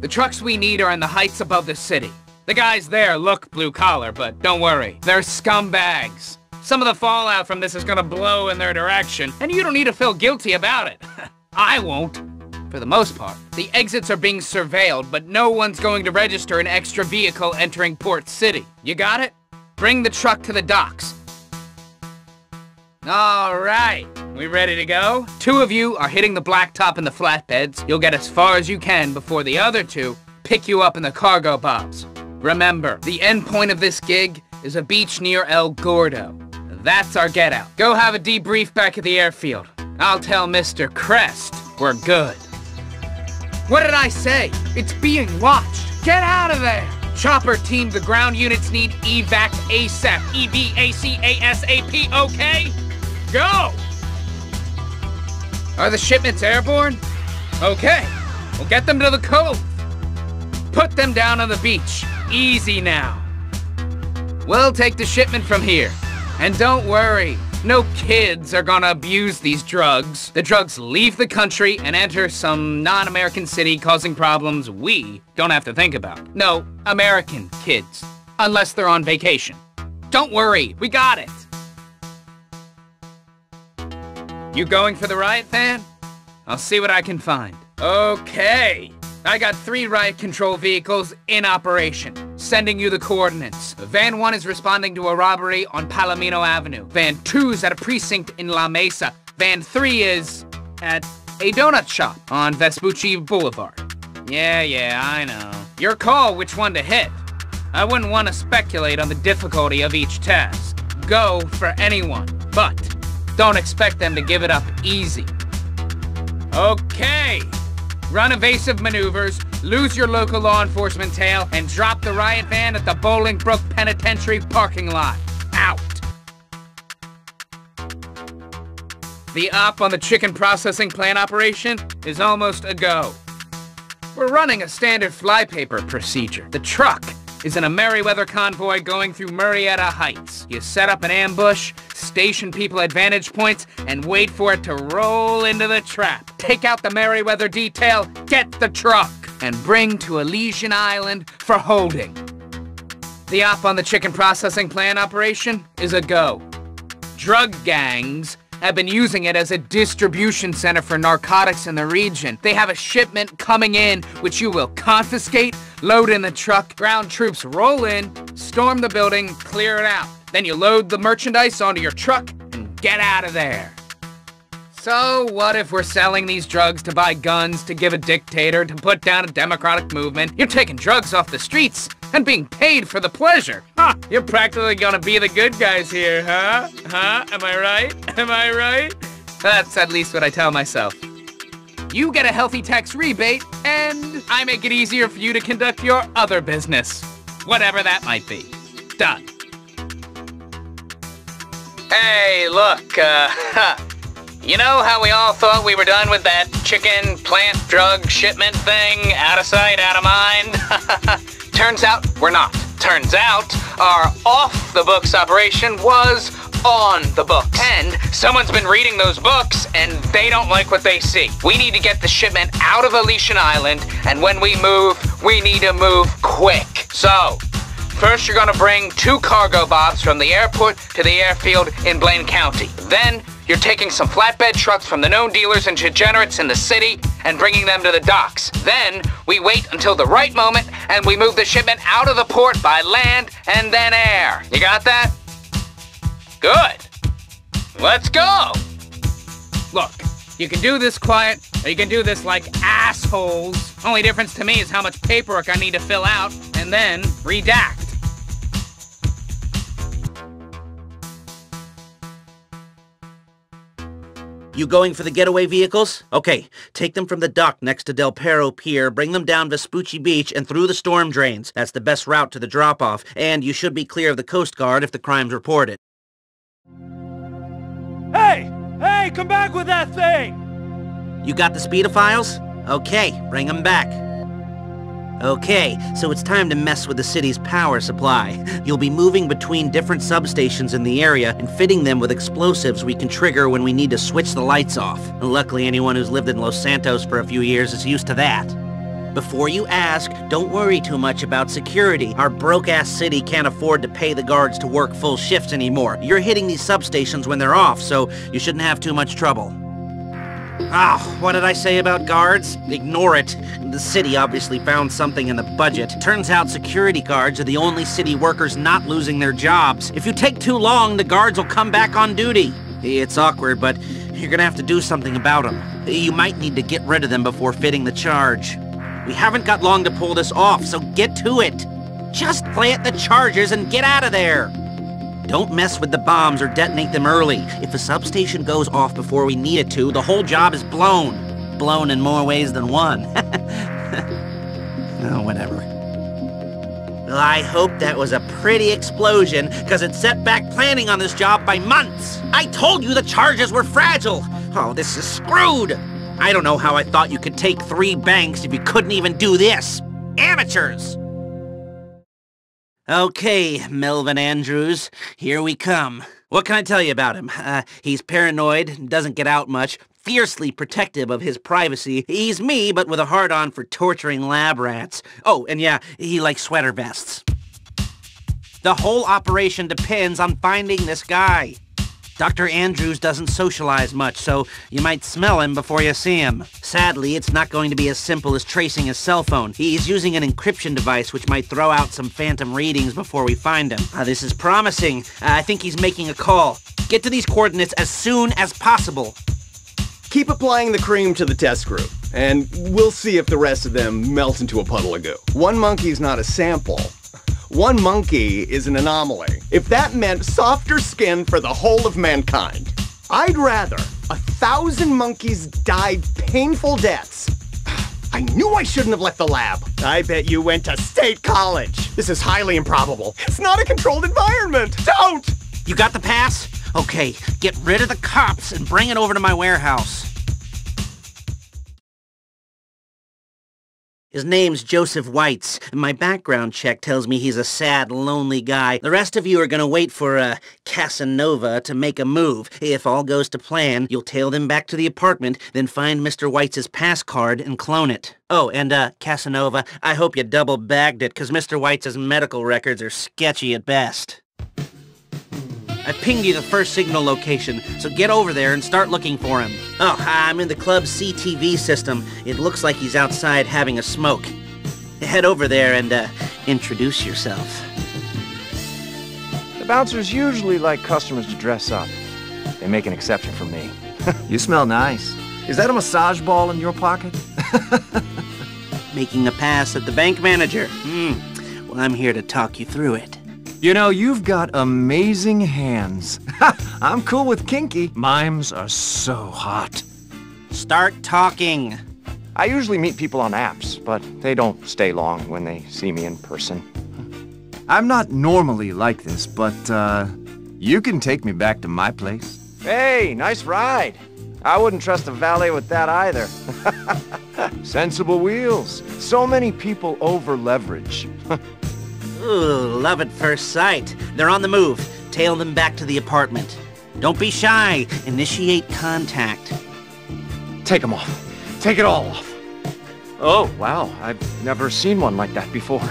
The trucks we need are in the heights above the city. The guys there look blue-collar, but don't worry, they're scumbags. Some of the fallout from this is gonna blow in their direction, and you don't need to feel guilty about it. I won't. For the most part. The exits are being surveilled, but no one's going to register an extra vehicle entering Port City. You got it? Bring the truck to the docks. All right, we ready to go? 2 of you are hitting the blacktop in the flatbeds. You'll get as far as you can before the other 2 pick you up in the cargo bobs. Remember, the end point of this gig is a beach near El Gordo. That's our get out. Go have a debrief back at the airfield. I'll tell Mr. Crest we're good. What did I say? It's being watched. Get out of there! Chopper team, the ground units need evac ASAP. EVAC-ASAP, okay? Go! Are the shipments airborne? Okay, we'll get them to the cove. Put them down on the beach. Easy now. We'll take the shipment from here. And don't worry, no kids are gonna abuse these drugs. The drugs leave the country and enter some non-American city causing problems we don't have to think about. No, American kids. Unless they're on vacation. Don't worry, we got it. You going for the riot van? I'll see what I can find. Okay. I got 3 riot control vehicles in operation. Sending you the coordinates. Van 1 is responding to a robbery on Palomino Avenue. Van 2's at a precinct in La Mesa. Van 3 is at a donut shop on Vespucci Boulevard. Yeah, I know. Your call which one to hit. I wouldn't want to speculate on the difficulty of each task. Go for anyone, but don't expect them to give it up easy. Okay. Run evasive maneuvers, lose your local law enforcement tail, and drop the riot van at the Bolingbrook Penitentiary parking lot. Out. The op on the chicken processing plant operation is almost a go. We're running a standard flypaper procedure. The truck is in a Merryweather convoy going through Murrieta Heights. You set up an ambush, station people at vantage points, and wait for it to roll into the trap. Take out the Merryweather detail, get the truck, and bring to Elysian Island for holding. The op on the chicken processing plant operation is a go. Drug gangs have been using it as a distribution center for narcotics in the region. They have a shipment coming in, which you will confiscate, load in the truck, ground troops roll in, storm the building, clear it out. Then you load the merchandise onto your truck and get out of there. So what if we're selling these drugs to buy guns, to give a dictator, to put down a democratic movement? You're taking drugs off the streets and being paid for the pleasure. Huh, you're practically gonna be the good guys here, huh? Am I right? Am I right? That's at least what I tell myself. You get a healthy tax rebate, and I make it easier for you to conduct your other business. Whatever that might be. Done. Hey, look, you know how we all thought we were done with that chicken plant drug shipment thing? Out of sight, out of mind? Turns out we're not. Turns out our off-the-books operation was on the books. And someone's been reading those books and they don't like what they see. We need to get the shipment out of Elysian Island, and when we move, we need to move quick. So, first you're gonna bring 2 cargo bobs from the airport to the airfield in Blaine County. Then, you're taking some flatbed trucks from the known dealers and degenerates in the city and bringing them to the docks. Then, we wait until the right moment and we move the shipment out of the port by land and then air. You got that? Good. Let's go. Look, you can do this quiet, or you can do this like assholes. Only difference to me is how much paperwork I need to fill out and then redact. You going for the getaway vehicles? Okay, take them from the dock next to Del Perro Pier, bring them down Vespucci Beach and through the storm drains. That's the best route to the drop-off, and you should be clear of the Coast Guard if the crime's reported. Hey! Hey, come back with that thing! You got the speedophiles? Okay, bring them back. Okay, so it's time to mess with the city's power supply. You'll be moving between different substations in the area and fitting them with explosives we can trigger when we need to switch the lights off. Luckily, anyone who's lived in Los Santos for a few years is used to that. Before you ask, don't worry too much about security. Our broke-ass city can't afford to pay the guards to work full shifts anymore. You're hitting these substations when they're off, so you shouldn't have too much trouble. What did I say about guards? Ignore it. The city obviously found something in the budget. Turns out security guards are the only city workers not losing their jobs. If you take too long, the guards will come back on duty. It's awkward, but you're gonna have to do something about them. You might need to get rid of them before fitting the charge. We haven't got long to pull this off, so get to it. Just plant the charges and get out of there. Don't mess with the bombs or detonate them early. If a substation goes off before we need it to, the whole job is blown. Blown in more ways than one. Oh, whatever. Well, I hope that was a pretty explosion, because it set back planning on this job by months. I told you the charges were fragile. Oh, this is screwed. I don't know how I thought you could take 3 banks if you couldn't even do this. Amateurs! Okay, Melvin Andrews, here we come. What can I tell you about him? He's paranoid, doesn't get out much, fiercely protective of his privacy. He's me, but with a hard-on for torturing lab rats. Oh, and yeah, he likes sweater vests. The whole operation depends on finding this guy. Dr. Andrews doesn't socialize much, so you might smell him before you see him. Sadly, it's not going to be as simple as tracing his cell phone. He's using an encryption device which might throw out some phantom readings before we find him. This is promising. I think he's making a call. Get to these coordinates as soon as possible. Keep applying the cream to the test group, and we'll see if the rest of them melt into a puddle of goo. One monkey's not a sample. One monkey is an anomaly. If that meant softer skin for the whole of mankind, I'd rather 1,000 monkeys died painful deaths. I knew I shouldn't have left the lab. I bet you went to state college. This is highly improbable. It's not a controlled environment. Don't! You got the pass? Okay, get rid of the cops and bring it over to my warehouse. His name's Joseph Weitz, and my background check tells me he's a sad, lonely guy. The rest of you are gonna wait for, Casanova to make a move. If all goes to plan, you'll tail them back to the apartment, then find Mr. Weitz's pass card and clone it. Oh, and, Casanova, I hope you double-bagged it, 'cause Mr. Weitz's medical records are sketchy at best. I pinged you the first signal location, so get over there and start looking for him. Oh, I'm in the club's CTV system. It looks like he's outside having a smoke. Head over there and, introduce yourself. The bouncers usually like customers to dress up. They make an exception for me. You smell nice. Is that a massage ball in your pocket? Making a pass at the bank manager. Well, I'm here to talk you through it. You know, you've got amazing hands. I'm cool with kinky. Mimes are so hot. Start talking. I usually meet people on apps, but they don't stay long when they see me in person. I'm not normally like this, but, you can take me back to my place. Hey, nice ride. I wouldn't trust a valet with that either. Sensible wheels. So many people over-leverage. Ooh, love at first sight. They're on the move. Tail them back to the apartment. Don't be shy. Initiate contact. Take them off. Take it all off. Oh, wow. I've never seen one like that before.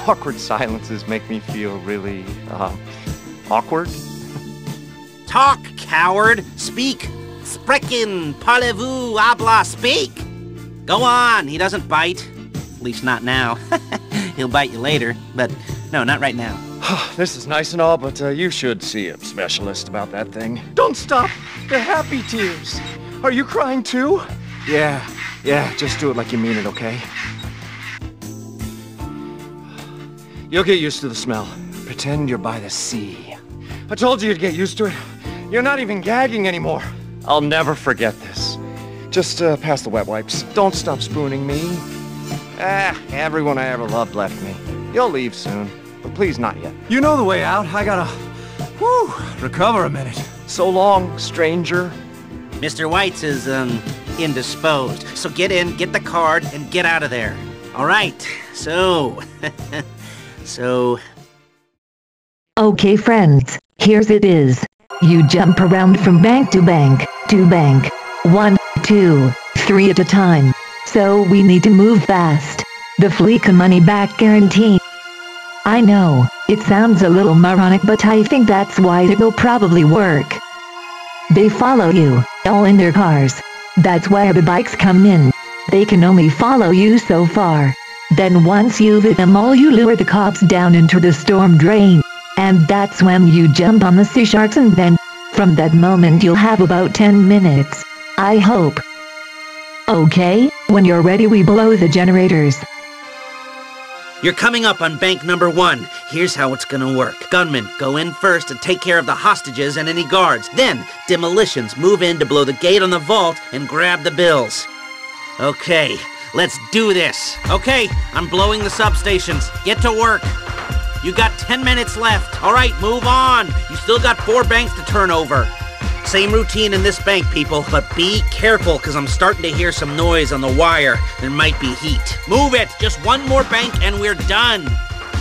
Awkward silences make me feel really, awkward. Talk, coward. Speak. Sprechen. Parlez-vous. Habla. Speak. Go on. He doesn't bite. At least not now. He'll bite you later, but no, not right now. This is nice and all, but you should see a specialist about that thing. Don't stop! They're happy tears! Are you crying too? Yeah, just do it like you mean it, okay? You'll get used to the smell. Pretend you're by the sea. I told you you'd get used to it. You're not even gagging anymore. I'll never forget this. Just pass the wet wipes. Don't stop spooning me. Everyone I ever loved left me. You'll leave soon, but please not yet. You know the way out. I gotta, recover a minute. So long, stranger. Mr. Weitz is, indisposed. So get in, get the card, and get out of there. All right, so... Okay, friends, here's it is. You jump around from bank to bank, 1, 2, 3 at a time. So we need to move fast. The Fleeca money back guarantee. I know, it sounds a little moronic, but I think that's why it'll probably work. They follow you, all in their cars. That's where the bikes come in. They can only follow you so far. Then once you've hit them all, you lure the cops down into the storm drain. And that's when you jump on the sea sharks, and then, from that moment you'll have about 10 minutes. I hope. Okay, when you're ready we blow the generators. You're coming up on bank number 1. Here's how it's gonna work. Gunmen, go in first and take care of the hostages and any guards. Then, demolitions move in to blow the gate on the vault and grab the bills. Okay, let's do this. Okay, I'm blowing the substations. Get to work. You got 10 minutes left. All right, move on. You still got 4 banks to turn over. Same routine in this bank, people, but be careful, because I'm starting to hear some noise on the wire. There might be heat. Move it! Just one more bank and we're done.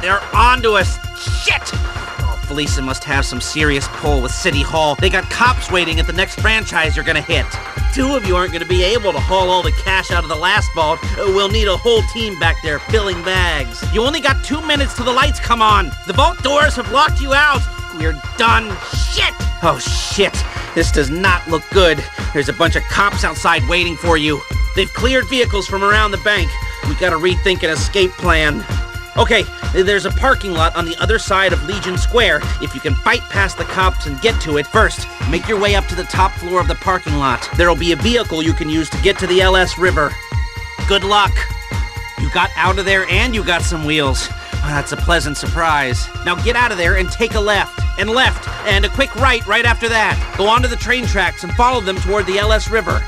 They're onto us. Shit! Oh, Felisa must have some serious pull with City Hall. They got cops waiting at the next franchise you're gonna hit. 2 of you aren't gonna be able to haul all the cash out of the last vault. We'll need a whole team back there filling bags. You only got 2 minutes till the lights come on. The vault doors have locked you out. We're done. Shit! Oh, shit. This does not look good. There's a bunch of cops outside waiting for you. They've cleared vehicles from around the bank. We gotta rethink an escape plan. Okay, there's a parking lot on the other side of Legion Square. If you can fight past the cops and get to it, first, make your way up to the top floor of the parking lot. There'll be a vehicle you can use to get to the LS River. Good luck. You got out of there and you got some wheels. That's a pleasant surprise. Now get out of there and take a left, and a quick right after that. Go onto the train tracks and follow them toward the LS River.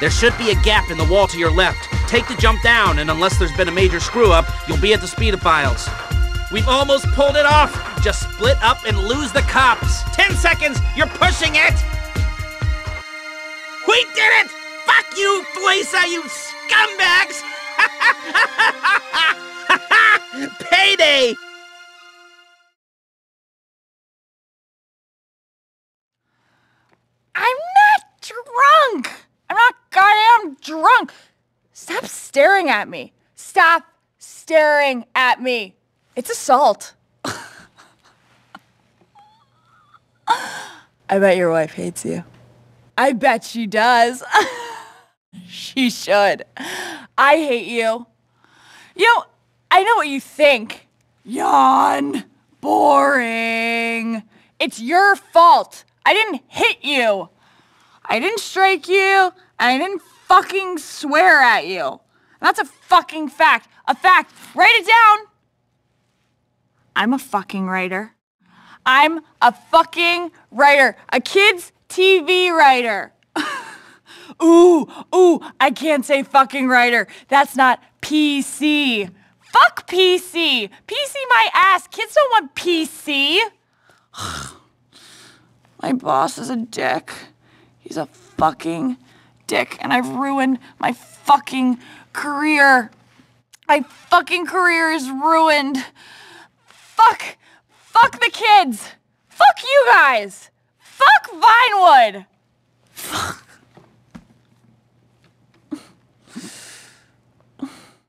There should be a gap in the wall to your left. Take the jump down, and unless there's been a major screw-up, you'll be at the speedophiles. We've almost pulled it off. Just split up and lose the cops. 10 seconds, you're pushing it! We did it! Fuck you, Felisa, you scumbags! Payday! I'm not drunk! I'm not goddamn drunk! Stop staring at me. Stop staring at me. It's assault. I bet your wife hates you. I bet she does. She should. I hate you. You know, I know what you think. Yawn. Boring. It's your fault. I didn't hit you. I didn't strike you. And I didn't fucking swear at you. And that's a fucking fact. A fact. Write it down. I'm a fucking writer. I'm a fucking writer. A kid's TV writer. Ooh, I can't say fucking writer. That's not PC. Fuck PC. PC my ass. Kids don't want PC. My boss is a dick. He's a fucking dick, and I've ruined my fucking career. My fucking career is ruined. Fuck the kids. Fuck you guys. Fuck Vinewood. Fuck.